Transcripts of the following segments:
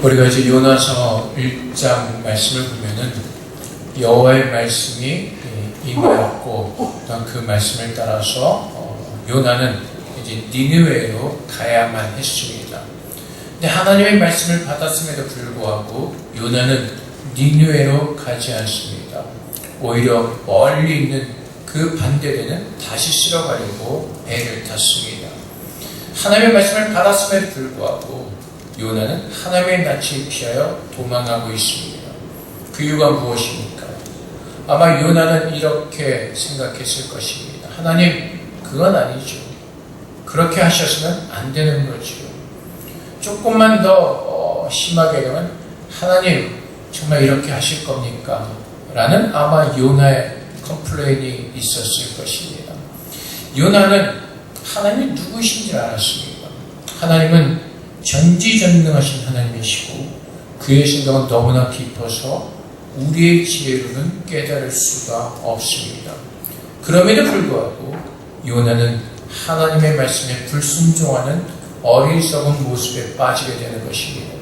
우리가 이제 요나서 1장 말씀을 보면은 여호와의 말씀이 임하였고 또한 그 말씀을 따라서 요나는 이제 니느웨로 가야만 했습니다. 근데 하나님의 말씀을 받았음에도 불구하고 요나는 니느웨로 가지 않습니다. 오히려 멀리 있는 그 반대되는 다시스로 가려고 배를 탔습니다. 하나님의 말씀을 받았음에도 불구하고 요나는 하나님의 낯을 피하여 도망하고 있습니다. 그 이유가 무엇입니까? 아마 요나는 이렇게 생각했을 것입니다. 하나님, 그건 아니죠. 그렇게 하셨으면 안 되는 거죠. 조금만 더 심하게 되면 하나님, 정말 이렇게 하실 겁니까? 라는 아마 요나의 컴플레인이 있었을 것입니다. 요나는 하나님이 누구이신지 알았습니다. 하나님은 전지전능하신 하나님이시고 그의 생각은 너무나 깊어서 우리의 지혜로는 깨달을 수가 없습니다. 그럼에도 불구하고 요나는 하나님의 말씀에 불순종하는 어리석은 모습에 빠지게 되는 것입니다.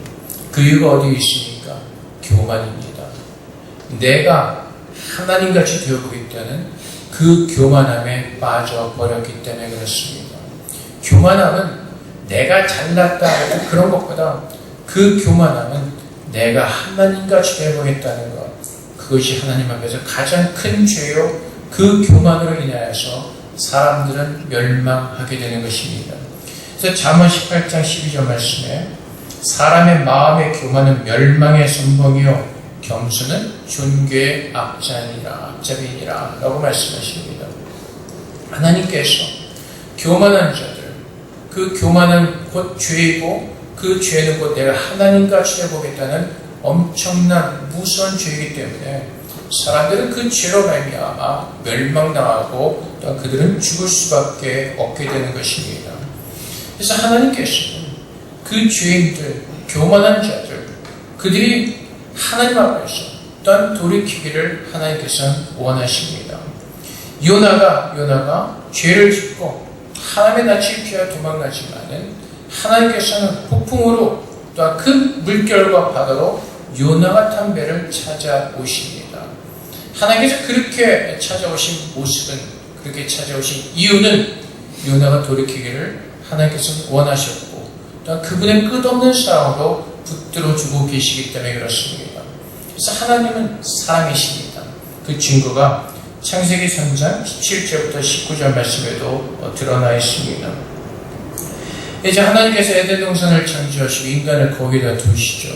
그 이유가 어디에 있습니까? 교만입니다. 내가 하나님같이 되어보겠다는 그 교만함에 빠져버렸기 때문에 그렇습니다. 교만함은 내가 잘났다 하고 그런 것보다 그 교만함은 내가 하나님같이 되어보겠다는 것, 그것이 하나님 앞에서 가장 큰 죄요. 그 교만으로 인하여서 사람들은 멸망하게 되는 것입니다. 그래서 잠언 18장 12절 말씀에 사람의 마음의 교만은 멸망의 선봉이요 겸손은 존귀의 앞잡이니라 라고 말씀하십니다. 하나님께서 교만한 자들, 그 교만은 곧 죄이고 그 죄는 곧 내가 하나님같이 되어보겠다는 엄청난 무서운 죄이기 때문에 사람들은 그 죄로 말미암아 멸망당하고 또 그들은 죽을 수밖에 없게 되는 것입니다. 그래서 하나님께서는 그 죄인들, 교만한 자들, 그들이 하나님 앞에서 또한 돌이키기를 하나님께서는 원하십니다. 요나가 죄를 짓고 하나님의 낯을 피하여 도망가지만은 하나님께서는 폭풍으로 또한 큰 물결과 바다로 요나가 탄 배를 찾아오십니다. 하나님께서 그렇게 찾아오신 모습은, 그렇게 찾아오신 이유는 요나가 돌이키기를 하나님께서는 원하셨고 또한 그분의 끝없는 사랑으로 붙들어주고 계시기 때문에 그렇습니다. 그래서 하나님은 사랑이십니다. 그 증거가 창세기 3장 17절부터 19절 말씀에도 드러나 있습니다. 이제 하나님께서 에덴 동산을 창조하시고 인간을 거기다 두시죠.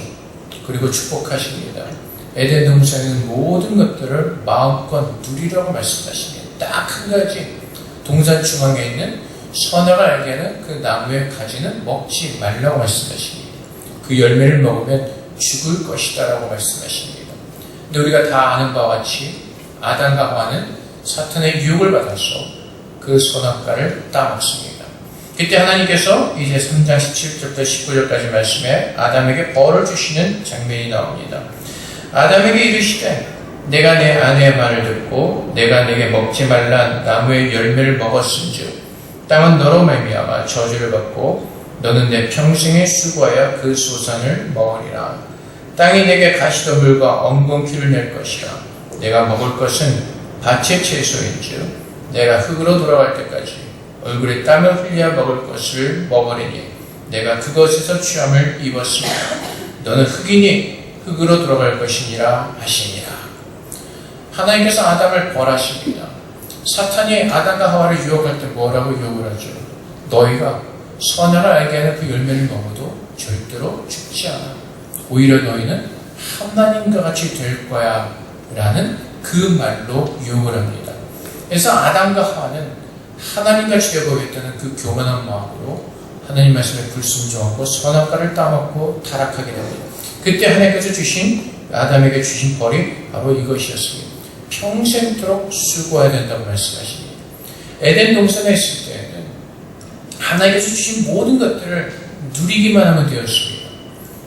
그리고 축복하십니다. 에덴 동산에는 모든 것들을 마음껏 누리라고 말씀하십니다. 딱 한 가지, 동산 중앙에 있는 선악을 알게 하는 그 나무의 가지는 먹지 말라고 말씀하십니다. 그 열매를 먹으면 죽을 것이다 라고 말씀하십니다. 근데 우리가 다 아는 바와 같이 아담과 하와는 사탄의 유혹을 받아서 그 선악과를 따먹습니다. 그때 하나님께서 이제 3장 17절부터 19절까지 말씀에 아담에게 벌을 주시는 장면이 나옵니다. 아담에게 이르시되 내가 내 아내의 말을 듣고 내가 내게 먹지 말란 나무의 열매를 먹었은즉 땅은 너로 말미암아 저주를 받고 너는 내 평생에 수고하여 그 소산을 먹으리라. 땅이 내게 가시더물과 엉겅퀴를 낼 것이라. 내가 먹을 것은 밭의 채소인즉 내가 흙으로 돌아갈 때까지 얼굴에 땀을 흘려 먹을 것을 먹으리니 내가 그것에서 취함을 입었습니다. 너는 흙이니 흙으로 돌아갈 것이니라 하시니라. 하나님께서 아담을 벌하십니다. 사탄이 아담과 하와를 유혹할 때 뭐라고 유혹을 하죠? 너희가 선악을 알게 하는 그 열매를 먹어도 절대로 죽지 않아. 오히려 너희는 하나님과 같이 될 거야 라는 그 말로 유혹을 합니다. 그래서 아담과 하와는 하나님같이 되어보겠다는 그 교만한 마음으로 하나님 말씀에 불순종하고 선악과를 따먹고 타락하게 됩니다. 그때 하나님께서 아담에게 주신 벌이 바로 이것이었습니다. 평생토록 수고해야 된다고 말씀하십니다. 에덴 동산에 있을 때에는 하나님께서 주신 모든 것들을 누리기만 하면 되었습니다.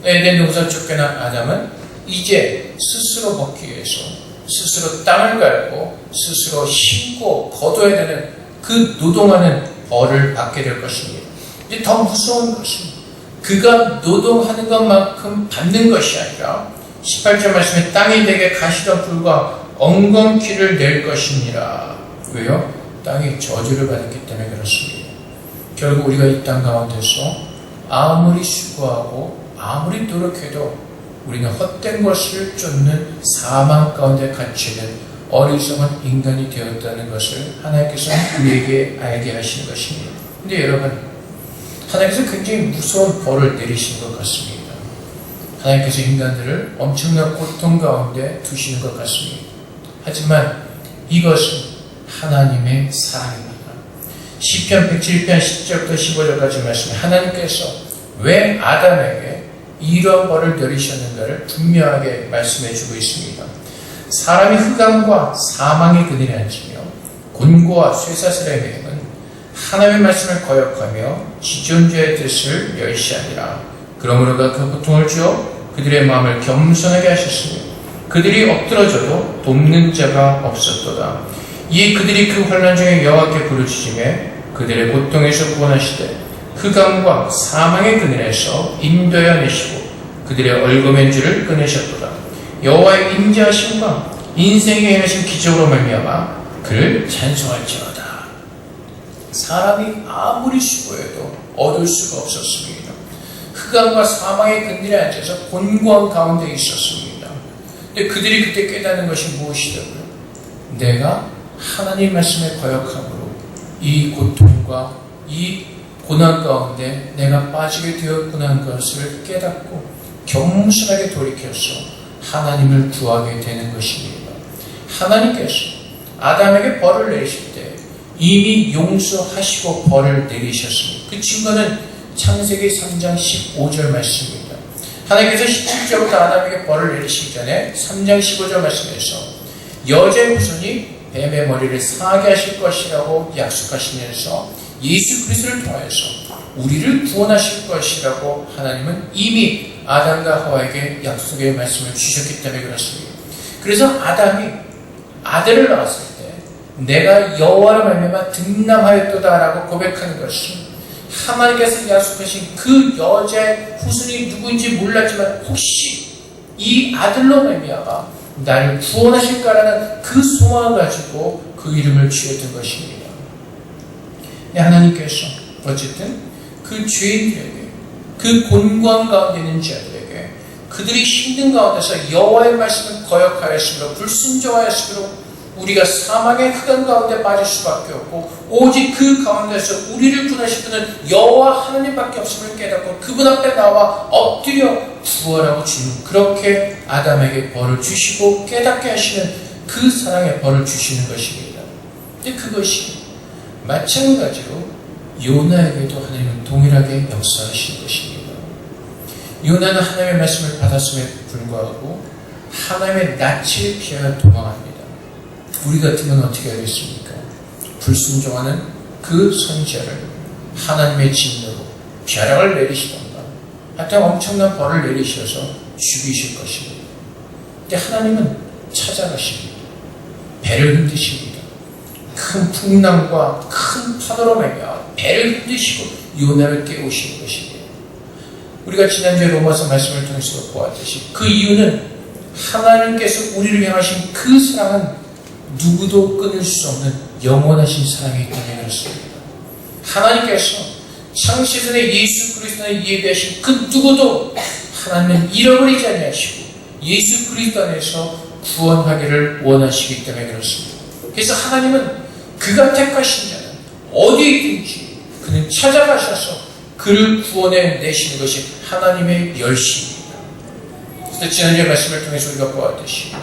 에덴 동산 쫓겨난 아담은 이제 스스로 먹기 위해서 스스로 땅을 갈고 스스로 심고 거둬야 되는 그 노동하는 벌을 받게 될 것입니다. 이제 더 무서운 것은 그가 노동하는 것만큼 받는 것이 아니라 18절 말씀에 땅이 내게 가시덤불과 엉겅퀴를 낼 것이니라. 왜요? 땅이 저주를 받았기 때문에 그렇습니다. 결국 우리가 이 땅 가운데서 아무리 수고하고 아무리 노력해도 우리는 헛된 것을 쫓는 사망 가운데 갇히는 어리석은 인간이 되었다는 것을 하나님께서는 우리에게 알게 하시는 것입니다. 근데 여러분, 하나님께서 굉장히 무서운 벌을 내리시는 것 같습니다. 하나님께서 인간들을 엄청난 고통 가운데 두시는 것 같습니다. 하지만 이것은 하나님의 사랑입니다. 시편 107편 10절부터 15절까지 말씀에 하나님께서 왜 아담에게 이런 벌을 내리셨는가를 분명하게 말씀해 주고 있습니다. 사람이 흑암과 사망의 그늘에 앉으며 곤고와 쇠사슬의 매임은 하나님의 말씀을 거역하며 지존자의 뜻을 멸시하니라. 그러므로 그가 그 고통을 주어 그들의 마음을 겸손하게 하셨으며 그들이 엎드러져도 돕는 자가 없었도다. 이에 그들이 그 환난 중에 여호와께 부르짖으매 그들의 고통에서 구원하시되 흑암과 사망의 그늘에서 인도하여 내시고 그들의 얽어맨 줄을 끊으셨도다. 여호와의 인자하심과 인생에 행하신 기적으로 말미암아 그를 찬송할지어다. 사람이 아무리 수고해도 얻을 수가 없었습니다. 흑암과 사망의 그늘에 앉아서 곤고한 가운데 있었습니다. 근데 그들이 그때 깨닫는 것이 무엇이더라고요? 내가 하나님 말씀에 거역함으로 이 고통과 이 고난 가운데 내가 빠지게 되었구나 하는 것을 깨닫고 겸손하게 돌이켜서 하나님을 구하게 되는 것입니다. 하나님께서 아담에게 벌을 내리실 때 이미 용서하시고 벌을 내리셨습니다. 그 증거는 창세기 3장 15절 말씀입니다. 하나님께서 17절부터 아담에게 벌을 내리시기 전에 3장 15절 말씀에서 여자의 후손이 뱀의 머리를 상하게 하실 것이라고 약속하시면서 예수 그리스도를 통하여서 우리를 구원하실 것이라고 하나님은 이미 아담과 하와에게 약속의 말씀을 주셨기 때문에 그렇습니다. 그래서 아담이 아들을 낳았을 때 내가 여호와로 말미암아 등남하였도다라고 고백하는 것은 하나님께서 약속하신 그 여자의 후손이 누구인지 몰랐지만 혹시 이 아들로 말미암아 나를 구원하실까라는 그 소망을 가지고 그 이름을 지었던 것입니다. 하나님께서 어쨌든 그 죄인들에게 그 곤고한 가운데 있는 자들에게 그들이 힘든 가운데서 여호와의 말씀을 거역하였으므로 불순종하였으므로 우리가 사망의 흑암 가운데 빠질 수밖에 없고 오직 그 가운데서 우리를 구원하실 분은 여호와 하나님밖에 없음을 깨닫고 그분 앞에 나와 엎드려 구원하고 주는 그렇게 아담에게 벌을 주시고 깨닫게 하시는 그 사랑의 벌을 주시는 것입니다. 근데 그것이 마찬가지로 요나에게도 하나님은 동일하게 역사하시는 것입니다. 요나는 하나님의 말씀을 받았음에 불구하고 하나님의 낯을 피하여 도망합니다. 우리 같으면 어떻게 하겠습니까? 불순종하는 그 선지자를 하나님의 진노로 벼락을 내리시던가 하여튼 엄청난 벌을 내리셔서 죽이실 것입니다. 근데 하나님은 찾아가십니다. 배를 흔드십니다. 큰 풍랑과 큰 파도로 말미암아 배를 흔드시고 요나를 깨우시는 것입니다. 우리가 지난주에 로마서 말씀을 통해서 보았듯이 그 이유는 하나님께서 우리를 향하신 그 사랑은 누구도 끊을 수 없는 영원하신 사랑이기 때문에 그렇습니다. 하나님께서 창세전에 예수 그리스도를 예비하신 그 누구도 하나님은 잃어버리지 아니하시고 예수 그리스도 안에서 구원하기를 원하시기 때문에 그렇습니다. 그래서 하나님은 그가 택하신 자는 어디에 있든지 그는 찾아가셔서 그를 구원해 내시는 것이 하나님의 열심입니다. 그래서 지난주에 말씀을 통해서 우리가 보았듯이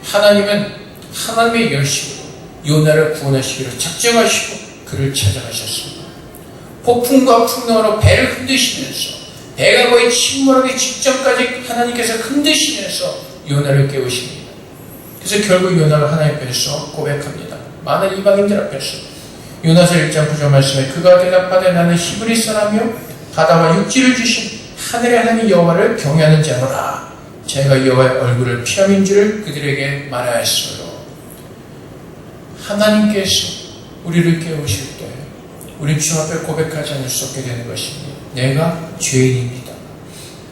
하나님은 하나님의 열심으로 요나를 구원하시기로 작정하시고 그를 찾아가셨습니다. 폭풍과 풍랑으로 배를 흔드시면서 배가 거의 침몰하기 직전까지 하나님께서 흔드시면서 요나를 깨우십니다. 그래서 결국 요나가 하나님 앞에서 고백합니다. 많은 이방인들 앞에서 요나서 1장 9절 말씀에 그가 대답하되 나는 히브리 사람이요 바다와 육지를 주신 하늘의 하나님 여호와를 경외하는 자노라. 제가 여호와의 얼굴을 피함인 줄을 그들에게 말하였으므로 하나님께서 우리를 깨우실 때 우리 주 앞에 고백하지 않을 수 없게 되는 것입니다. 내가 죄인입니다.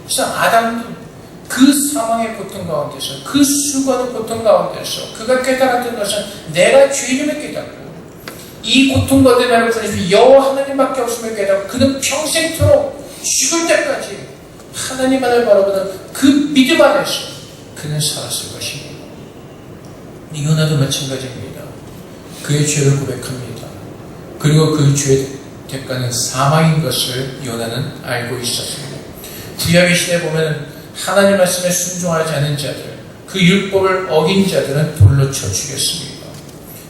그래서 아담도 그 사망의 고통 가운데서, 그 수고하는 고통 가운데서 그가 깨달았던 것은 내가 죄인임을 깨닫고, 이 고통 가운데 나를 구해주신 여호와 하나님밖에 없음을 깨닫고, 그는 평생토록 죽을 때까지 하나님만을 바라보는 그 믿음 안에서 그는 살았을 것입니다. 요나도 마찬가지입니다. 그의 죄를 고백합니다. 그리고 그 죄의 대가는 사망인 것을 요나는 알고 있었습니다. 구약의 시대에 보면 하나님 말씀에 순종하지 않은 자들, 그 율법을 어긴 자들은 돌로 쳐 죽였습니다.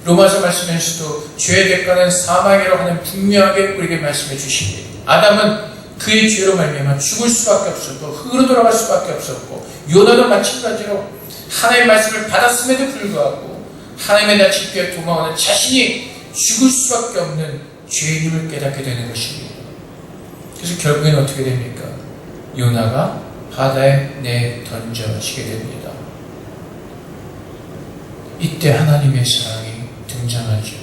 로마서 말씀에서도 죄의 대가는 사망이라고 하는 분명하게 우리에게 말씀해 주십니다. 아담은 그의 죄로 말미암아 죽을 수밖에 없었고 흙으로 돌아갈 수밖에 없었고, 요나도 마찬가지로 하나님의 말씀을 받았음에도 불구하고 하나님의 낯을 피해 도망하는 자신이 죽을 수밖에 없는 죄인임을 깨닫게 되는 것입니다. 그래서 결국엔 어떻게 됩니까? 요나가 바다에 내던져지게 됩니다. 이때 하나님의 사랑이 등장하죠.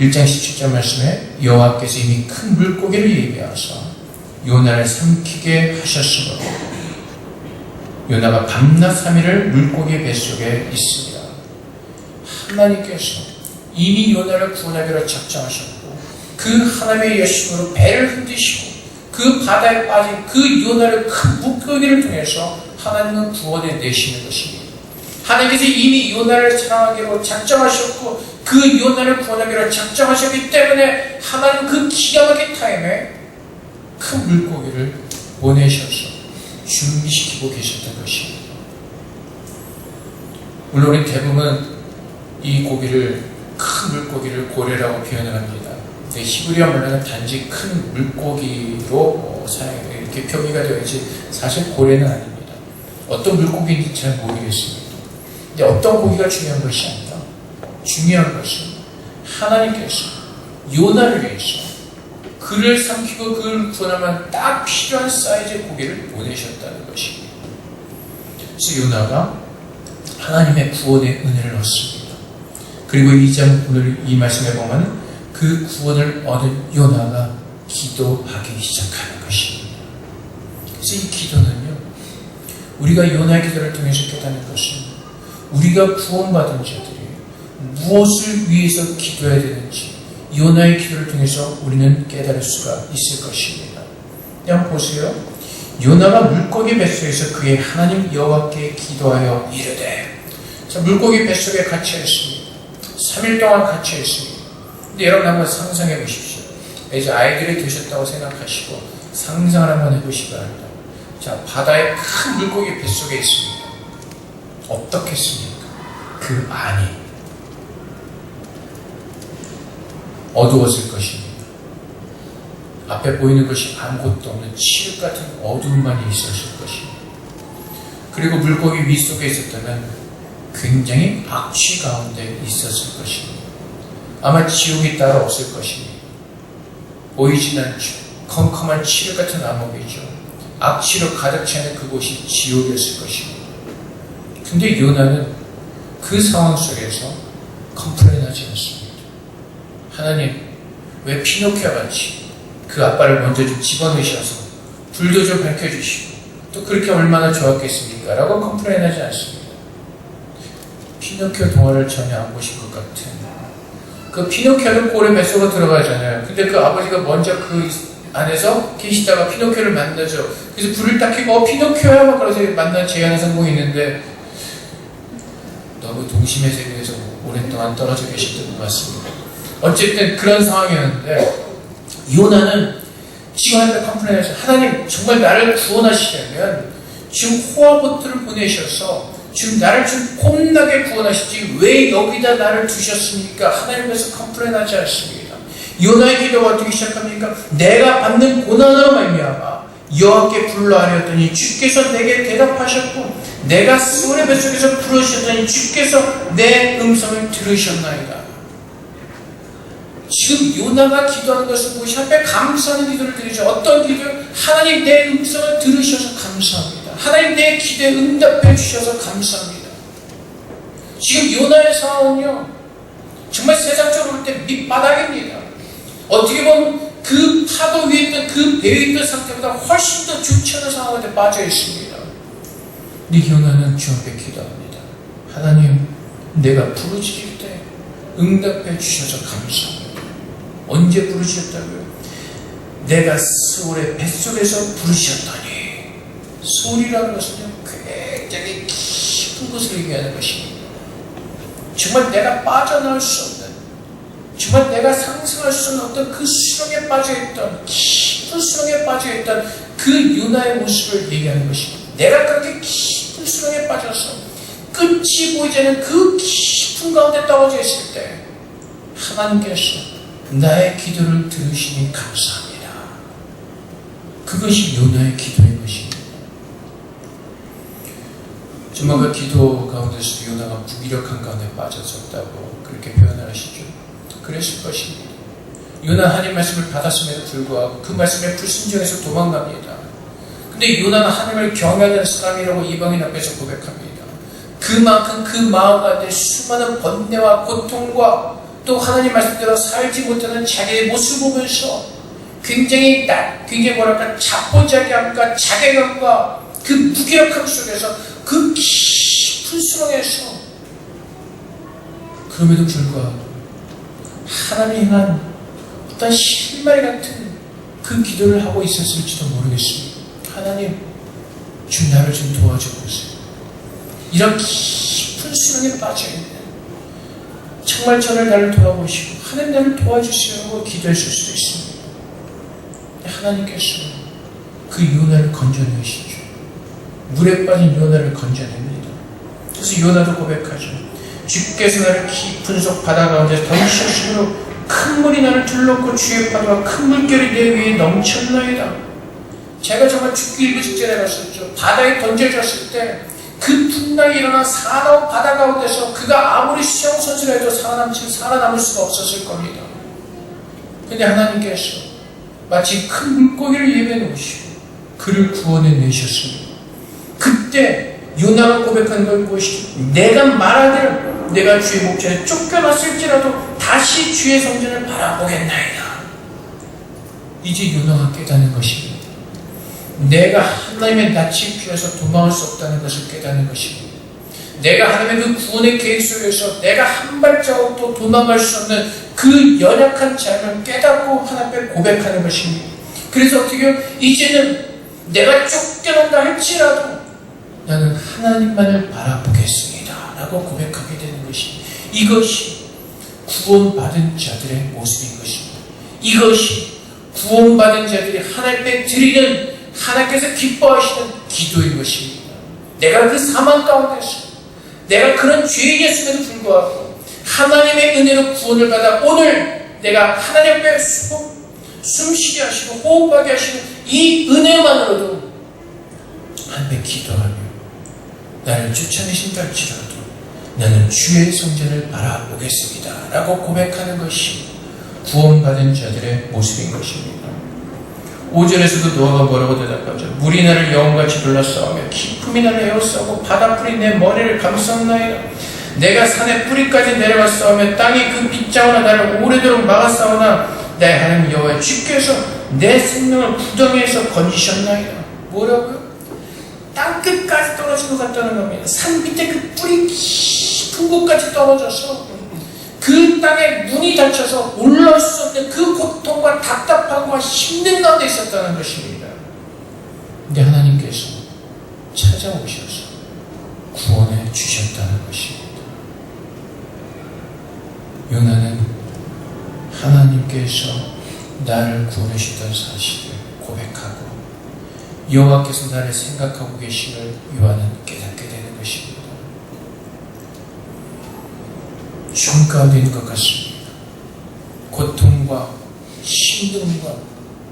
1장 17절 말씀에 여호와께서 이미 큰 물고기를 예비하사 요나를 삼키게 하셨으므로 요나가 밤낮 3일을 물고기의 뱃속에 있습니다. 하나님께서 이미 요나를 구원하기로 작정하셨고, 그 하나님의 여심으로 배를 흔드시고 그 바다에 빠진 그 요나를 큰 물고기를 통해서 하나님은 구원해 내시는 것입니다. 하나님께서 이미 요나를 사랑하기로 작정하셨고 그 요나를 구원하기로 작정하셨기 때문에 하나님은 그 기가 막힌 타임에 큰 물고기를 보내셔서 준비시키고 계셨던 것입니다. 물론 우리 대부분 이 고기를, 큰 물고기를 고래라고 표현을 합니다. 히브리어 말로는 단지 큰 물고기로 이렇게 표기가 되어 있지 사실 고래는 아닙니다. 어떤 물고기인지 잘 모르겠습니다. 근데 어떤 고기가 중요한 것이 아니라 중요한 것은 하나님께서 요나를 위해서 그를 삼키고 그를 구원하면 딱 필요한 사이즈의 고기를 보내셨다는 것입니다. 그래서 요나가 하나님의 구원의 은혜를 얻습니다. 그리고 오늘 이 말씀에 보면 그 구원을 얻은 요나가 기도하기 시작하는 것입니다. 그래서 이 기도는요, 우리가 요나의 기도를 통해서 깨닫는 것은 우리가 구원받은 자들이 무엇을 위해서 기도해야 되는지 요나의 기도를 통해서 우리는 깨달을 수가 있을 것입니다. 그냥 보세요. 요나가 물고기 뱃속에서 그의 하나님 여호와께 기도하여 이르되, 자, 물고기 뱃속에 갇혀 있습니다. 3일 동안 갇혀 있습니다. 근데 여러분 한번 상상해 보십시오. 이제 아이들이 되셨다고 생각하시고 상상을 한번 해보시기 바랍니다. 자, 바다에 큰 물고기 뱃속에 있습니다. 어떻겠습니까? 그 안이 어두웠을 것입니다. 앞에 보이는 것이 아무것도 없는 칠흑 같은 어두움만이 있었을 것입니다. 그리고 물고기 위 속에 있었다면 굉장히 악취 가운데 있었을 것입니다. 아마 지옥이 따로 없을 것입니다. 보이진 않죠. 컴컴한 칠흑 같은 암흑이죠. 악취로 가득 차 있는 그곳이 지옥이었을 것입니다. 근데 요나는 그 상황 속에서 컴플레인하지 않습니다. 하나님, 왜 피노키오 같이 그 아빠를 먼저 좀 집어넣으셔서 불도 좀 밝혀주시고 또 그렇게 얼마나 좋았겠습니까? 라고 컴플레인하지 않습니다. 피노키오 동화를 전혀 안 보신 것 같은, 그 피노키오는 고래 뱃속으로 들어가잖아요. 근데 그 아버지가 먼저 그 안에서 계시다가 피노키오를 만나죠. 그래서 불을 딱 켜고 피노키오야 막 그래서 만난 제안의 성공이 있는데 너무 동심의 세계에서 오랫동안 떨어져 계셨던 것 같습니다. 어쨌든 그런 상황이었는데 요나는 지금 하나님께 컴플레인해서, 하나님 정말 나를 구원하시려면 지금 호화보트를 보내셔서 지금 나를 좀 폼나게 구원하시지 왜 여기다 나를 두셨습니까? 하나님께서 컴플레인하지 않습니다. 요나의 기도가 어떻게 시작합니까? 내가 받는 고난으로 말미암아 여호와께 불러하렸더니 주께서 내게 대답하셨고 내가 스올의 뱃속에서 부르셨더니 주께서 내 음성을 들으셨나이다. 지금 요나가 기도하는 것은 무엇이 앞에 감사하는 기도를 드리죠. 어떤 기도를? 하나님 내 음성을 들으셔서 감사합니다. 하나님 내 기도에 응답해 주셔서 감사합니다. 지금 요나의 상황은요, 정말 세상적으로 볼 때 밑바닥입니다. 어떻게 보면 그 파도 위에 있던 그 되어 있던 상태보다 훨씬 더 좋지 않은 상황에 빠져 있습니다. 근데 요나는 주 앞에 기도합니다. 하나님, 내가 부르짖을 때 응답해 주셔서 감사합니다. 언제 부르셨다고요? 내가 스올의 뱃속에서 부르셨다니. 스올이라는 것은요, 굉장히 깊은 것을 얘기하는 것입니다. 정말 내가 빠져나올 수 없는, 정말 내가 상상할 수 없는 어떤 그 수렁에 빠져있던, 깊은 수렁에 빠져있던 그 요나의 모습을 얘기하는 것입니다. 내가 그렇게 깊은 수렁에 빠져서 끝이 보이지 않는 그 깊은 가운데 떨어져 있을 때 하나님께서 나의 기도를 들으시니 감사합니다. 그것이 요나의 기도인 것입니다. 정말 그 기도 가운데서도 요나가 무기력한 가운데 빠졌었다고 그렇게 표현을 하시죠. 그랬을 것입니다. 요나 하나님 말씀을 받았음에도 불구하고 그 말씀에 불순종해서 도망갑니다. 근데 요나는 하나님을 경외하는 사람이라고 이방인 앞에서 고백합니다. 그만큼 그 마음 가운데 수많은 번뇌와 고통과 또 하나님 말씀대로 살지 못하는 자기의 모습을 보면서 굉장히 뭐랄까 자포자기함과 자괴감과 그 무기력함 속에서 그 깊은 수렁에서 그럼에도 불구하고 하나님이 향한 어떤 실마리 같은 그 기도를 하고 있었을지도 모르겠습니다. 하나님, 주 나를 좀 도와줘 보세요. 이런 깊은 수렁에 빠져있는 정말 저를 나를 돌아보시고 하나님 나를 도와주세요 하고 기도했을 수도 있습니다. 하나님께서 그 요나를 건져내시죠. 물에 빠진 요나를 건져냅니다. 그래서 요나도 고백하죠. 주께서 나를 깊은 속 바다 가운데 던지셨으므로 큰 물이 나를 둘렀고 주의 파도와 큰 물결이 내 위에 넘쳤나이다. 제가 정말 죽기 일부 직전에 갔었죠. 바다에 던져졌을 때 그 풍랑이 일어난 사나운 바다 가운데서 그가 아무리 수영선수라 해도 살아남을 수가 없었을 겁니다. 근데 하나님께서 마치 큰 물고기를 예배해 놓으시고 그를 구원해 내셨습니다. 그때 요나가 고백한 건 무엇이죠? 내가 말하기를 내가 주의 목전에 쫓겨났을지라도 다시 주의 성전을 바라보겠나이다. 이제 요나가 깨닫는 것입니다. 내가 하나님의 낯이 피해서 도망할 수 없다는 것을 깨닫는 것입니다. 내가 하나님의 그 구원의 계획 속에서 내가 한 발자국도 도망갈 수 없는 그 연약한 자를 깨닫고 하나님 앞에 고백하는 것입니다. 그래서 어떻게 해요? 이제는 내가 쫓겨난다 할지라도 나는 하나님만을 바라보겠습니다 라고 고백하게 되는 것입니다. 이것이 구원받은 자들의 모습인 것입니다. 이것이 구원받은 자들이 하나님 앞에 드리는 하나님께서 기뻐하시는 기도인 것입니다. 내가 그 사망 가운데서 내가 그런 죄인이었음에도 불구하고 하나님의 은혜로 구원을 받아 오늘 내가 하나님 앞에 숨쉬게 하시고 호흡하게 하시는 이 은혜만으로도 하나님께 기도하며 나를 쫓아내신다 할지라도 나는 주의 성전을 바라보겠습니다 라고 고백하는 것이 구원받은 자들의 모습인 것입니다. 5절에서도 노아가 뭐라고 대답하죠? 물이 나를 영혼같이 둘러싸우며 깊음이 나를 에워싸고 바닷불이 내 머리를 감쌌나이다. 내가 산의 뿌리까지 내려갔사오며 땅이 그 빗장으로 나를 오래도록 막았사오나 내 하나님 여호와 주께서 내 생명을 구덩이에서 건지셨나이다. 뭐라고요? 땅끝까지 떨어진 것 같다는 겁니다. 산 밑에 그 뿌리 깊은 곳까지 떨어져서 그 땅에 문이 닫혀서 올라올 수 없는 그 고통과 답답함과 힘든 가운데 있었다는 것입니다. 근데 하나님께서 찾아오셔서 구원해 주셨다는 것입니다. 요나는 하나님께서 나를 구원해 주셨다는 사실을 고백하고 여호와께서 나를 생각하고 계심을 요한은 깨닫게 되는 것입니다. 죽음 가운데 있는 것 같습니다. 고통과 힘듦과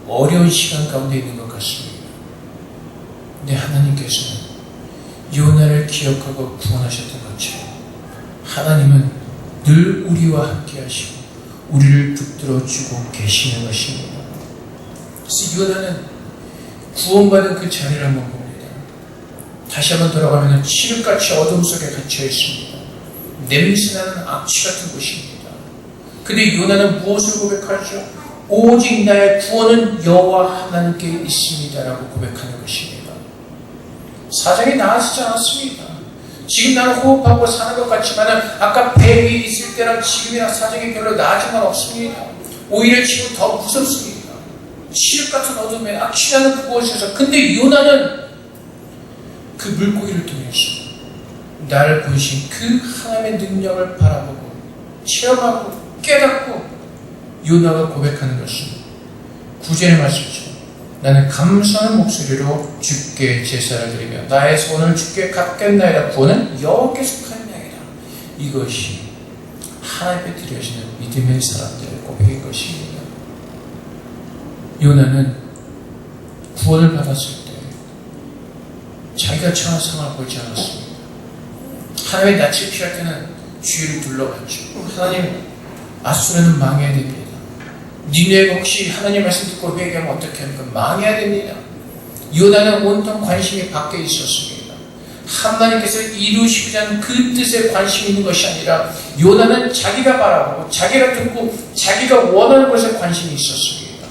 어려운 시간 가운데 있는 것 같습니다. 근데 하나님께서는 요나를 기억하고 구원하셨던 것처럼 하나님은 늘 우리와 함께 하시고 우리를 붙들어 주고 계시는 것입니다. 그래서 요나는 구원받은 그 자리를 한번 봅니다. 다시 한번 돌아가면 칠흑같이 어둠 속에 갇혀 있습니다. 냄새나는 악취 같은 곳입니다. 근데 요나는 무엇을 고백하죠? 오직 나의 구원은 여호와 하나님께 있습니다라고 고백하는 것입니다. 사정이 나아지지 않았습니다. 지금 나는 호흡하고 사는 것 같지만 아까 배 위에 있을 때랑 지금이랑 사정이 별로 나아진 건 없습니다. 오히려 지금 더 무섭습니다. 칠흑 같은 어둠에 악취나는 그곳에서, 근데 요나는 그 물고기를 통해서 나를 보이신 그 하나님의 능력을 바라보고 체험하고 깨닫고 요나가 고백하는 것은 9절의 말씀이죠. 나는 감사하는 목소리로 주께 제사를 드리며 나의 소원을 주께 갚겠나이다. 구원은 여호와께서 하였나이다. 이것이 하나님께 드려지는 믿음의 사람들의 고백인 것입니다. 요나는 구원을 받았을 때 자기가 처한 상황을 보지 않았습니다. 하나님의 낯을 피할 때는 주위를 둘러봤죠. 하나님, 아수르는 망해야 됩니다. 니네가 혹시 하나님 말씀 듣고 회개하면 어떻게 합니까? 망해야 됩니다. 요나는 온통 관심이 밖에 있었습니다. 하나님께서 이루시고자 하는 그 뜻에 관심이 있는 것이 아니라 요나는 자기가 바라보고 자기가 듣고 자기가 원하는 것에 관심이 있었습니다.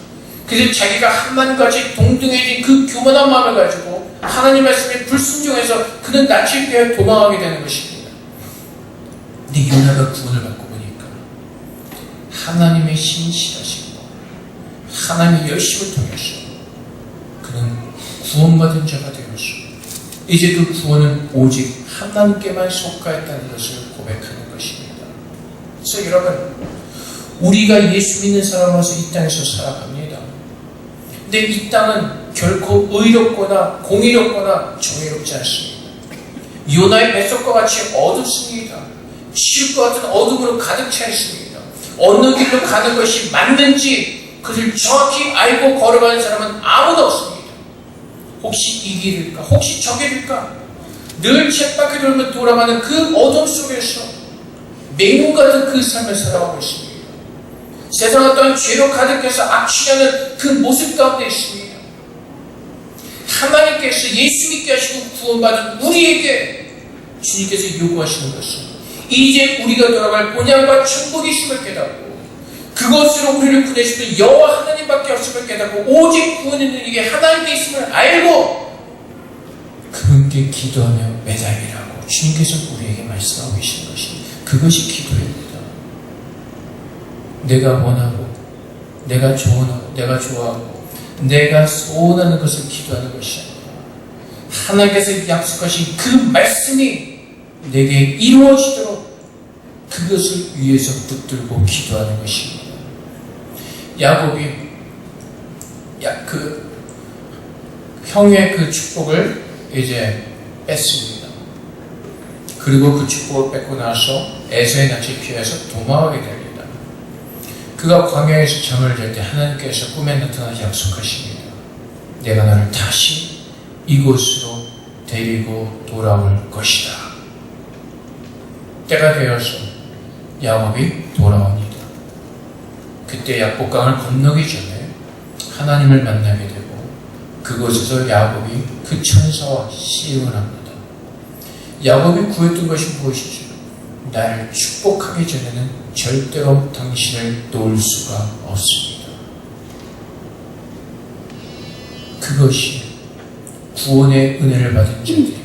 그래서 자기가 하나님까지 동등해진 그 교만한 마음을 가지고 하나님 말씀에 불순종해서 그는 낯을 피해 도망하게 되는 것입니다. 근데 요나가 구원을 받고 보니까 하나님의 신실하신 하나님의 열심을 통해서 그는 구원받은 자가 되었습니다. 이제 그 구원은 오직 하나님께만 속하였다는 것을 고백하는 것입니다. 그래서 여러분, 우리가 예수 믿는 사람으로서 이 땅에서 살아갑니다. 근데 이 땅은 결코 의롭거나 공의롭거나 정의롭지 않습니다. 요나의 뱃속과 같이 어둡습니다. 칠흑과 같은 어둠으로 가득 차 있습니다. 어느 길로 가는 것이 맞는지 그것을 정확히 알고 걸어가는 사람은 아무도 없습니다. 혹시 이 길일까? 혹시 저 길일까? 늘 쳇바퀴 돌며 돌아가는 그 어둠 속에서 맹우 같은 그 삶을 살아가고 있습니다. 세상 어떤 죄로 가득해서 악취나는 그 모습 가운데 있습니다. 하나님께서 예수 믿게 하시고 구원받은 우리에게 주님께서 요구하시는 것은 이제 우리가 돌아갈 본향과 천국이 있음을 깨닫고 그것으로 우리를 구원하시는 여호와 하나님밖에 없음을 깨닫고 오직 구원 있는 이게 하나님께 있음을 알고 그분께 기도하며 매달리라고 주님께서 우리에게 말씀하고 계시는 것이 그것이 기도입니다. 내가 원하고 내가 좋아하고 내가 좋아하고 내가 소원하는 것을 기도하는 것이 아니라 하나님께서 약속하신 그 말씀이 내게 이루어지도록 그것을 위해서 붙들고 기도하는 것입니다. 야곱이 그 형의 그 축복을 이제 뺐습니다. 그리고 그 축복을 뺏고 나서 에서의 낯을 피해서 도망하게 됩니다. 그가 광야에서 잠을 잘 때 하나님께서 꿈에 나타나 약속하십니다. 내가 너를 다시 이곳으로 데리고 돌아올 것이다. 때가 되어서 야곱이 돌아옵니다. 그때 약복강을 건너기 전에 하나님을 만나게 되고 그곳에서 야곱이 그 천사와 씨름을 합니다. 야곱이 구했던 것이 무엇이죠? 나를 축복하기 전에는 절대로 당신을 놓을 수가 없습니다. 그것이 구원의 은혜를 받은 자들이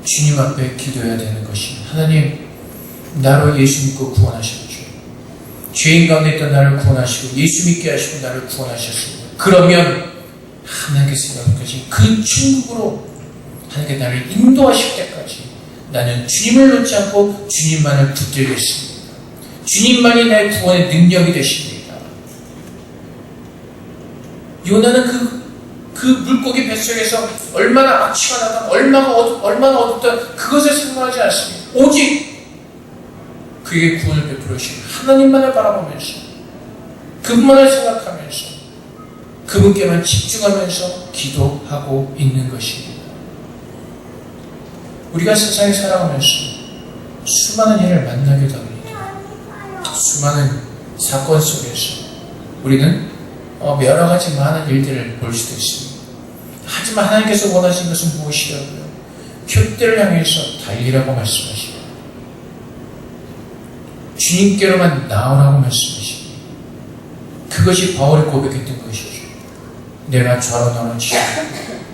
주님 앞에 기도해야 되는 것입니다. 하나님, 나로 예수 믿고 구원하셨죠. 죄인 가운데 있던 나를 구원하시고 예수 믿게 하시고 나를 구원하셨습니다. 그러면 하나님께서 약속하신 그 천국으로 하나님께 나를 인도하실 때까지 나는 주님을 놓지 않고 주님만을 붙들겠습니다. 주님만이 나의 구원의 능력이 되십니다. 요나는 그 물고기 뱃속에서 얼마나 악취가 나든 얼마나 어둡든 그것을 생각하지 않습니다. 오직 그에게 구원을 베풀으신 하나님만을 바라보면서 그분만을 생각하면서 그분께만 집중하면서 기도하고 있는 것입니다. 우리가 세상에 살아가면서 수많은 일을 만나기도 합니다. 수많은 사건 속에서 우리는 여러 가지 많은 일들을 볼 수도 있습니다. 하지만 하나님께서 원하신 것은 무엇이라고요? 큐대를 향해서 달리라고 말씀하십니다. 주님께로만 나오라고 말씀하십니다. 그것이 바울이 고백했던 것이죠. 내가 좌로 너는 지고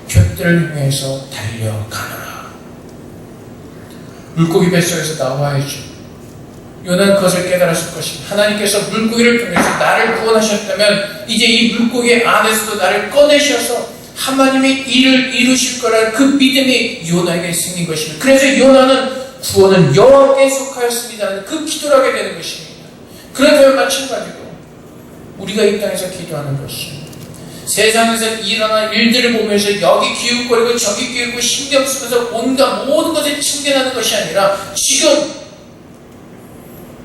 표대를 향해서 달려가노라. 물고기 뱃속에서 나와야죠. 요나는 그것을 깨달았을 것입니다. 하나님께서 물고기를 통해서 나를 구원하셨다면 이제 이 물고기 안에서도 나를 꺼내셔서 하나님의 일을 이루실 거라는 그 믿음이 요나에게 생긴 것입니다. 그래서 요나는 구원은 여호와께 속하였습니다는 그 기도를 하게 되는 것입니다. 그렇다면 마찬가지로 우리가 이 땅에서 기도하는 것은 세상에서 일어난 일들을 보면서 여기 기웃거리고 저기 기웃고 신경 쓰면서 온갖 모든 것에 침대하는 것이 아니라 지금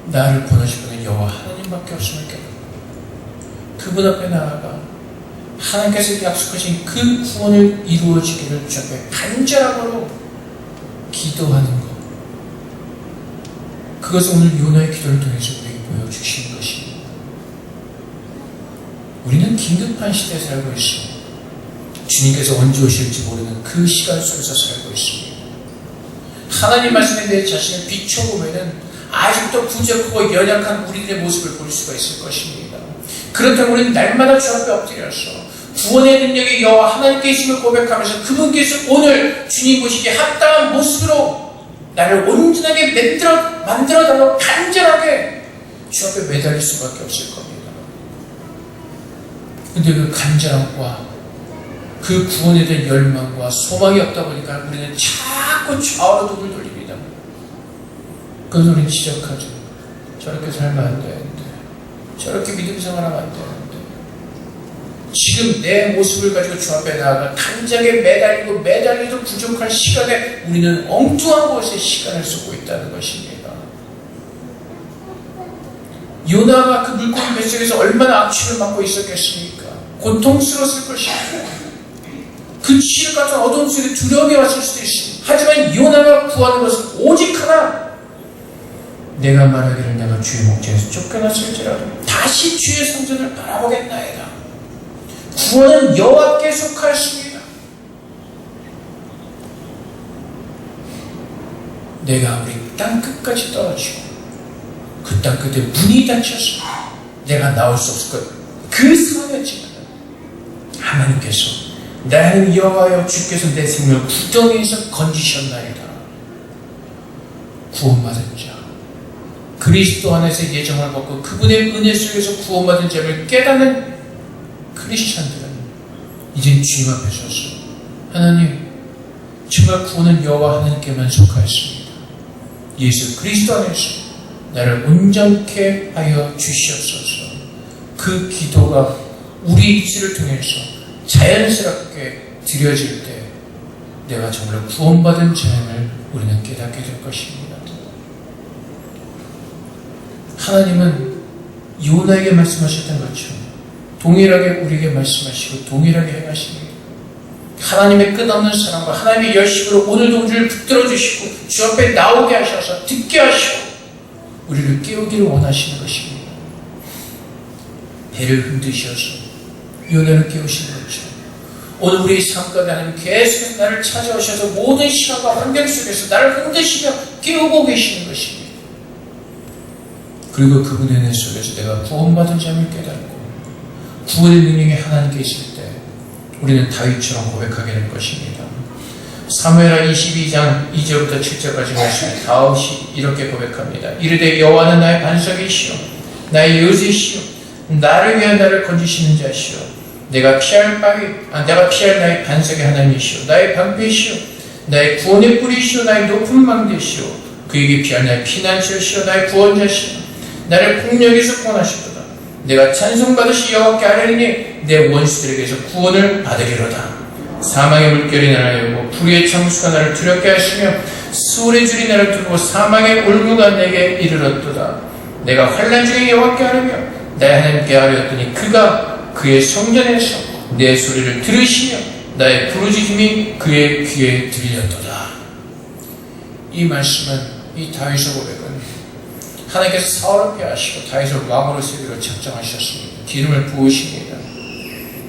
나를 구원하실 분은 여호와 하나님밖에 없음을 깨닫고 그분 앞에 나아가 하나님께서 약속하신 그 구원을 이루어지기를 주 앞에 간절함으로 기도하는 것, 그것은 오늘 요나의 기도를 통해서 우리에게 보여주시는 것입니다. 우리는 긴급한 시대에 살고 있습니다. 주님께서 언제 오실지 모르는 그 시간 속에서 살고 있습니다. 하나님 말씀에 대해 자신을 비춰보면 아직도 부족하고 연약한 우리들의 모습을 볼 수가 있을 것입니다. 그렇다면 우리는 날마다 주 앞에 엎드려서 구원의 능력이 여호와 하나님께 있음을 고백하면서 그분께서 오늘 주님 보시기에 합당한 모습으로 나를 온전하게 만들어달라고 간절하게 주 앞에 매달릴 수밖에 없을 겁니다. 근데 그 간절함과 그 구원에 대한 열망과 소망이 없다 보니까 우리는 자꾸 좌우로 눈을 돌립니다. 그래서 우리는 지적하죠. 저렇게 살면 안 되는데, 저렇게 믿음 생활하면 안 되는데, 지금 내 모습을 가지고 주 앞에 나아가 간절하게 매달리도 부족한 시간에 우리는 엉뚱한 곳에 시간을 쓰고 있다는 것입니다. 요나가 그 물고기 뱃속에서 얼마나 악취를 맡고 있었겠습니까? 고통스러웠을 것입니다. 그 치를 같은 어두운 속에 두려움이 왔을 수도 있습니다. 하지만 요나가 구하는 것은 오직 하나, 내가 말하기를 내가 주의 목전에서 쫓겨났을지라도 다시 주의 성전을 바라보겠나이다. 구원은 여호와께 속하였습니다. 내가 우리 땅 끝까지 떨어지고 그 땅 끝에 문이 닫혔습니다. 내가 나올 수 없을 것, 그 상황이었지만 하나님께서 나는 여호와여 주께서 내 생명을 구덩이에서 건지셨나이다. 구원받은 자, 그리스도 안에서 예정을 받고 그분의 은혜 속에서 구원받은 자를 깨닫는 크리스찬들은 이제 주님 앞에 서서 하나님, 정말 구원은 여호와 하나님께만 속하였습니다. 예수 그리스도 안에서 나를 온전케 하여 주시옵소서. 그 기도가 우리 입술을 통해서 자연스럽게 드려질 때 내가 정말 구원받은 자임을 우리는 깨닫게 될 것입니다. 하나님은 요나에게 말씀하셨던 것처럼 동일하게 우리에게 말씀하시고 동일하게 행하십니다. 하나님의 끝없는 사랑과 하나님의 열심으로 오늘도 우리를 붙들어 주시고 주 앞에 나오게 하셔서 듣게 하시고 우리를 깨우기를 원하시는 것입니다. 배를 흔드셔서 요나를 깨우시는 것처럼 오늘 우리의 삶 가운데 하나님 계속해서 나를 찾아오셔서 모든 시간과 환경 속에서 나를 흔드시며 깨우고 계시는 것입니다. 그리고 그분의 은혜 속에서 내가 구원받은 자임을 깨닫고 구원의 능력이 하나님께 있을 때 우리는 다윗처럼 고백하게 될 것입니다. 사무엘하 22장 2절부터 7절까지 말씀에 다윗이 이렇게 고백합니다. 이르되 여호와는 나의 반석이시오 나의 요새시오 나를 위하여 나를 건지시는 자시오 내가 피할 나의 반석의 하나님이시오 나의 방패시오 나의 구원의 뿌리시오 나의 높은 망대시오 그에게 피할 나의 피난처시오 나의 구원자시오 나를 폭력에서 구원하시도다 내가 찬송받으시 여호와께 아뢰리니 내 원수들에게서 구원을 받으리로다 사망의 물결이 나를 열고 불의의 창수가 나를 두렵게 하시며 수월의 줄이 나를 두르고 사망의 올무가 내게 이르렀도다 내가 환난 중에 여호와께 아뢰며 나의 하나님께 아뢰었더니 그가 그의 성전에서 내 소리를 들으시며 나의 부르짖음이 그의 귀에 들렸도다. 이 말씀은 이 다윗의 고백은 하나님께서 사울을 폐하시고 다윗을 왕으로 세우기로 작정하셨습니다. 기름을 부으십니다.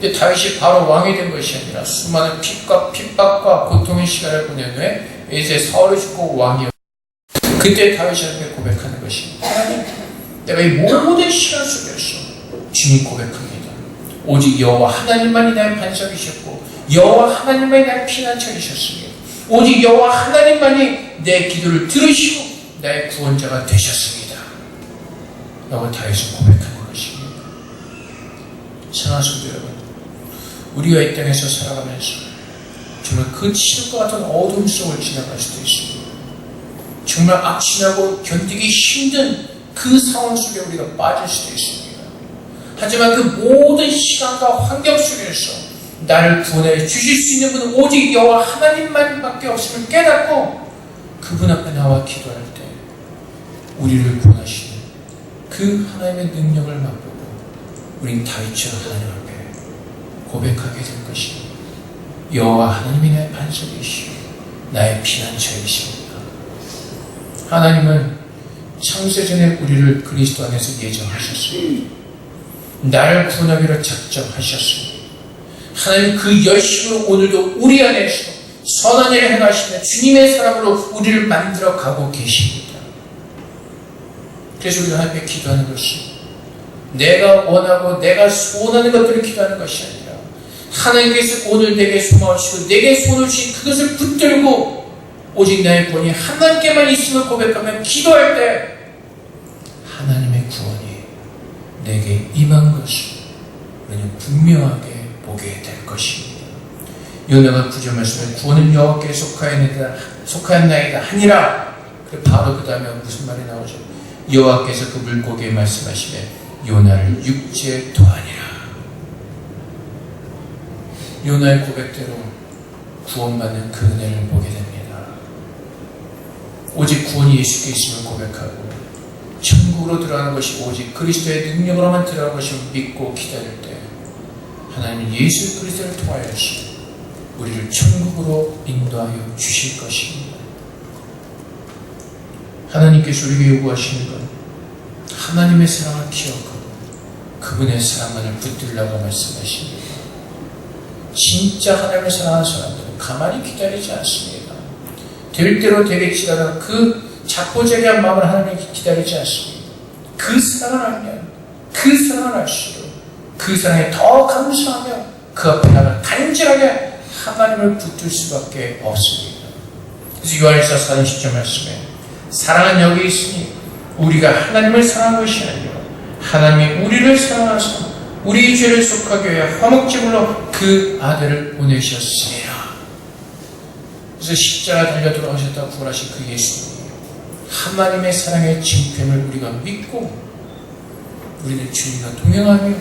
근데 다윗이 바로 왕이 된 것이 아니라 수많은 핍박과 고통의 시간을 보낸 후에 이제 사울이 죽고 왕이었습니다. 그때 다윗이 하나님께 고백하는 것입니다. 하나님, 내가 이 모든 시간 속에서 주님 고백합니다. 오직 여호와 하나님만이 나의 반석이셨고 여호와 하나님만이 나의 피난처이셨으며 오직 여호와 하나님만이 내 기도를 들으시고 나의 구원자가 되셨습니다. 라고 다윗은 고백하는 것입니다. 사랑하는 성도 여러분, 우리가 이 땅에서 살아가면서 정말 그 치욕과 같은 어둠 속을 지나갈 수도 있습니다. 정말 악진하고 견디기 힘든 그 상황 속에 우리가 빠질 수도 있습니다. 하지만 그 모든 시간과 환경 속에서 나를 구원해 주실 수 있는 분은 오직 여호와 하나님만밖에 없음을 깨닫고 그분 앞에 나와 기도할 때 우리를 구원하시는 그 하나님의 능력을 맛보고 우린 다윗처럼 하나님 앞에 고백하게 될 것입니다. 여호와 하나님이 나의 반석이시오 나의 피난처이십니다. 하나님은 창세전에 우리를 그리스도 안에서 예정하셨습니다. 나를 구원하기로 작정하셨습니다. 하나님 그 열심으로 오늘도 우리 안에서 선한 일을 행하시는 주님의 사람으로 우리를 만들어 가고 계십니다. 그래서 우리가 하나님께 기도하는 것은 내가 원하고 내가 소원하는 것들을 기도하는 것이 아니라 하나님께서 오늘 내게 소망하시고 내게 손을 주신 그것을 붙들고 오직 나의 구원이 하나님께만 있음을 고백하며 기도할 때 하나님의 구원이 내게 임한 것을 우리는 분명하게 보게 될 것입니다. 요나가 9절 말씀에 구원은 여호와께 속하였나이다 하니라. 바로 그 다음에 무슨 말이 나오죠? 여호와께서 그 물고기에 말씀하시되 요나를 육지에 토하니라. 요나의 고백대로 구원받는 그 은혜를 보게 됩니다. 오직 구원이 예수께 있음을 고백하고 천국으로 들어가는 것이 오직 그리스도의 능력으로만 들어가는 것을 믿고 기다릴 때 하나님은 예수 그리스도를 통하여서 우리를 천국으로 인도하여 주실 것입니다. 하나님께서 우리에게 요구하시는 건 하나님의 사랑을 기억하고 그분의 사랑만을 붙들라고 말씀하십니다. 진짜 하나님을 사랑하는 사람들은 가만히 기다리지 않습니다. 될 대로 되겠지라는 그 자포자기한 마음을 하나님께 기다리지 않습니다. 그 사랑을 알면 그 사랑을 알수록 그 사랑에 더 감사하며 그 앞에 나가 간절하게 하나님을 붙들 수밖에 없습니다. 그래서 요한일서 4장 10절 말씀에 사랑은 여기 있으니 우리가 하나님을 사랑한 것이 아니라 하나님이 우리를 사랑하사 우리 죄를 속하게 하여 화목제물로 그 아들을 보내셨습니다. 그래서 십자가 달려 돌아오셨다 구원하신 그 예수님이 하나님의 사랑의 징표를 우리가 믿고 우리는 주님과 동행하며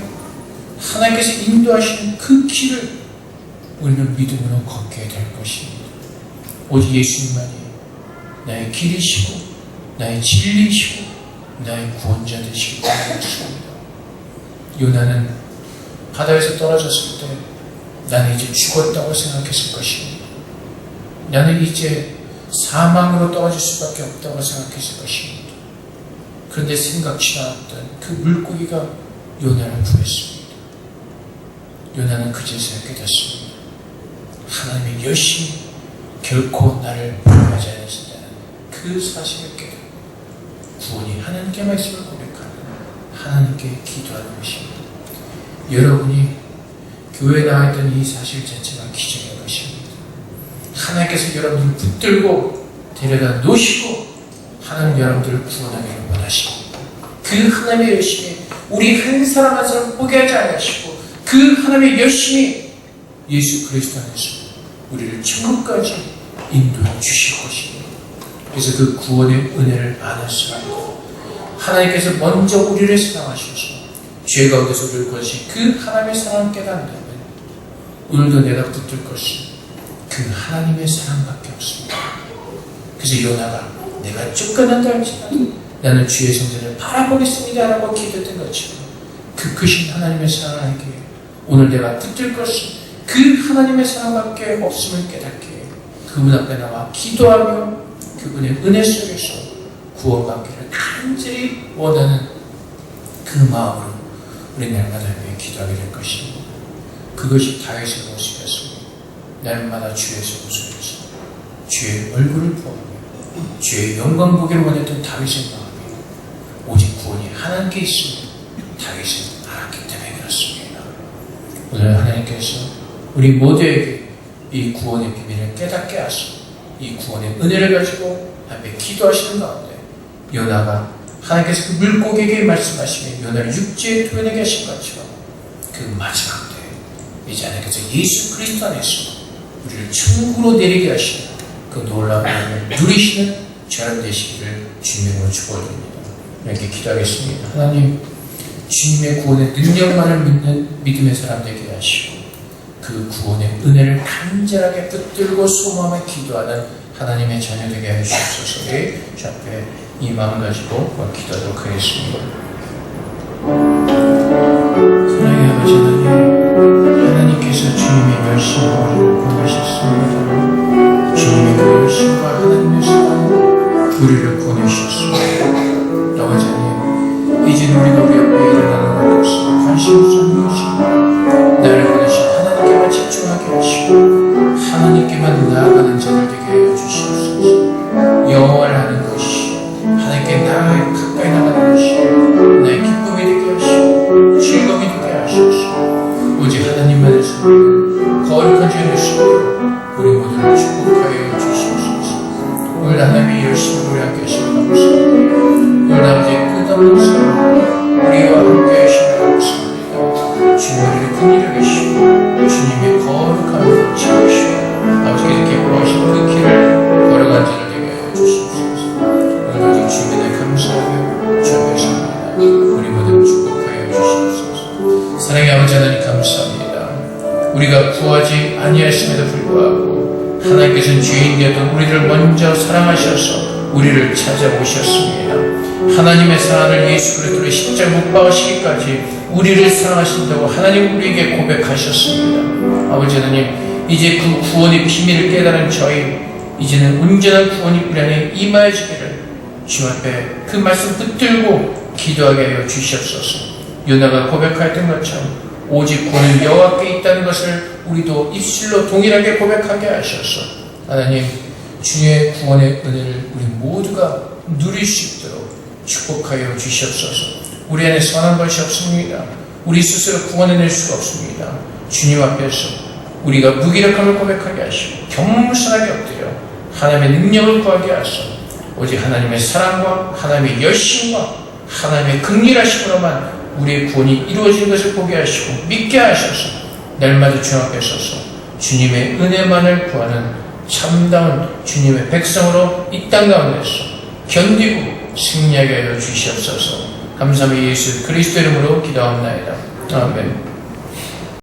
하나님께서 인도하시는 그 길을 우리는 믿음으로 걷게 될 것입니다. 오직 예수님만이 나의 길이시고 나의 진리이시고 나의 구원자 되시기 때문입니다. 요나는 바다에서 떨어졌을 때 나는 이제 죽었다고 생각했을 것입니다. 나는 이제 사망으로 떨어질 수밖에 없다고 생각했을 것입니다. 그런데 생각치 않았던 그 물고기가 요나를 구했습니다. 요나는 그제서야 깨닫습니다. 하나님의 열심히 결코 나를 버림하지 않으신다는 그 사실을 깨닫고 구원이 하나님께만 있음을 고백하는 하나님께 기도하는 것입니다. 여러분이 교회에 나와 있던 이 사실 자체가 기적인 것입니다. 하나님께서 여러분을 붙들고 데려다 놓으시고 하나님 여러분들을 구원하기를 원하십니다. 그 하나님의 열심히 우리 한 사람 한 사람 포기하지 않으시고 그 하나님의 열심히 예수 그리스도 안에서 우리를 천국까지 인도해 주실 것입니다. 그래서 그 구원의 은혜를 안았습니다. 하나님께서 먼저 우리를 사랑하셔서 죄 가운데서 우리를 구하신 그 하나님의 사랑을 깨닫는다면 오늘도 내가 붙들 것은 그 하나님의 사랑밖에 없습니다. 그래서 요나가 내가 쫓겨난다 할지라도 나는 주의 성전을 바라보겠습니다 라고 기도했던 것처럼 그 크신 하나님의 사랑을 알기에 오늘 내가 붙들 것은 그 하나님의 사랑밖에 없음을 깨닫기에 그분 앞에 나와 기도하며 그분의 은혜 속에서 구원받기를 간절히 원하는 그 마음으로 우리 날마다 기도하게 될 것입니다. 그것이 다윗의 모습이었습니다. 날마다 주의 모습에서 주의 얼굴을 보며 주의 영광 보기를 원했던 다윗의 마음이 오직 구원이 하나님께 있음을 다윗은 알았기 때문입니다. 오늘 하나님께서 우리 모두에게 이 구원의 비밀을 깨닫게 하시고 이 구원의 은혜를 가지고 앞에 기도하시는 가운데 요나가 하나님께서 그 물고기에게 말씀하시며 요나를 육지에 토해내게 하신 것처럼 그 마지막 때 이제 하나님께서 예수 그리스도 안에서 우리를 천국으로 내리게 하시는 그 놀라운 은혜를 누리시는 저런 되시기를 주님으로 축원드립니다. 이렇게 기도하겠습니다. 하나님, 주님의 구원의 능력만을 믿는 믿음의 사람 되게 하시고 그 구원의 은혜를 간절하게 붙들고 소망하며 기도하는 하나님의 자녀 되게 하시옵소서. 우리 주 앞에 이 마음 가지고 기도하도록 하겠습니다. 사랑의 아버지 하나님, 하나님께서 주님의 열심과 우리를 보내셨습니다. 주님의 그 열심과 하나님의 사랑으로 우리를 보내셨습니다. 아버지 하나님, 이제 우리가 우리 앞에 일어나는 것 없이 관심 없는 것입니다. 나를 보내신 하나님께만 집중하게 하시고 하나님께만 나아가는 자들 되게 하여 주시옵소서. 영원을 하는 것이 하나님께 가까이 나가는 것이 나의 기쁨이 되게 하시고 즐거움이 되게 하시옵소서. 오직 하나님만을 섬기는 거룩한 죄를 숨기고 우리 모두를 축복하여 주시옵소서. 오늘 하나님의 열심히 우리 함께 하시는 감사합니다. 오늘 아버지의 끝없는 사랑 우리와 함께 하시는 감사합니다. 주님 우리를 긍휼히 계시고 주님의 거룩함을 지키시고 아버지께서 기뻐하신 그 길을 걸어간 자를 되게 하여 주시옵소서. 오늘 아버지 주님에 감사하며 주 앞에 섭니다. 우리 모두 축복하여 주시옵소서. 사랑의 아버지 하나님 감사합니다. 우리가 구하지 아니하심에도 불구하고 하나님께서는 죄인되었던 우리를 먼저 사랑하셔서 우리를 찾아오셨습니다. 하나님의 사랑을 예수 그리스도의 십자가 못 박으시기까지 우리를 사랑하신다고 하나님 우리에게 고백하셨습니다. 아버지 하나님, 이제 그 구원의 비밀을 깨달은 저희 이제는 온전한 구원이 우리 안에 임하여지기를 주 앞에 그 말씀 붙들고 기도하게 하여 주시옵소서. 요나가 고백하였던 것처럼 오직 구원은 여호와께 있다는 것을 우리도 입술로 동일하게 고백하게 하셔서 하나님 주의 구원의 은혜를 우리 모두가 누릴 수 있도록 축복하여 주시옵소서. 우리 안에 선한 것이 없습니다. 우리 스스로 구원해낼 수가 없습니다. 주님 앞에서 우리가 무기력함을 고백하게 하시고 겸손하게 엎드려 하나님의 능력을 구하게 하셔서 오직 하나님의 사랑과 하나님의 열심과 하나님의 긍휼하심으로만 우리의 구원이 이루어지는 것을 보게 하시고 믿게 하셔서 날마다 주 앞에 서서 주님의 은혜만을 구하는 참다운 주님의 백성으로 이 땅 가운데서 견디고 승리하게 하여 주시옵소서. 감사합니다. 예수 그리스도 이름으로 기도합나이다. 아멘.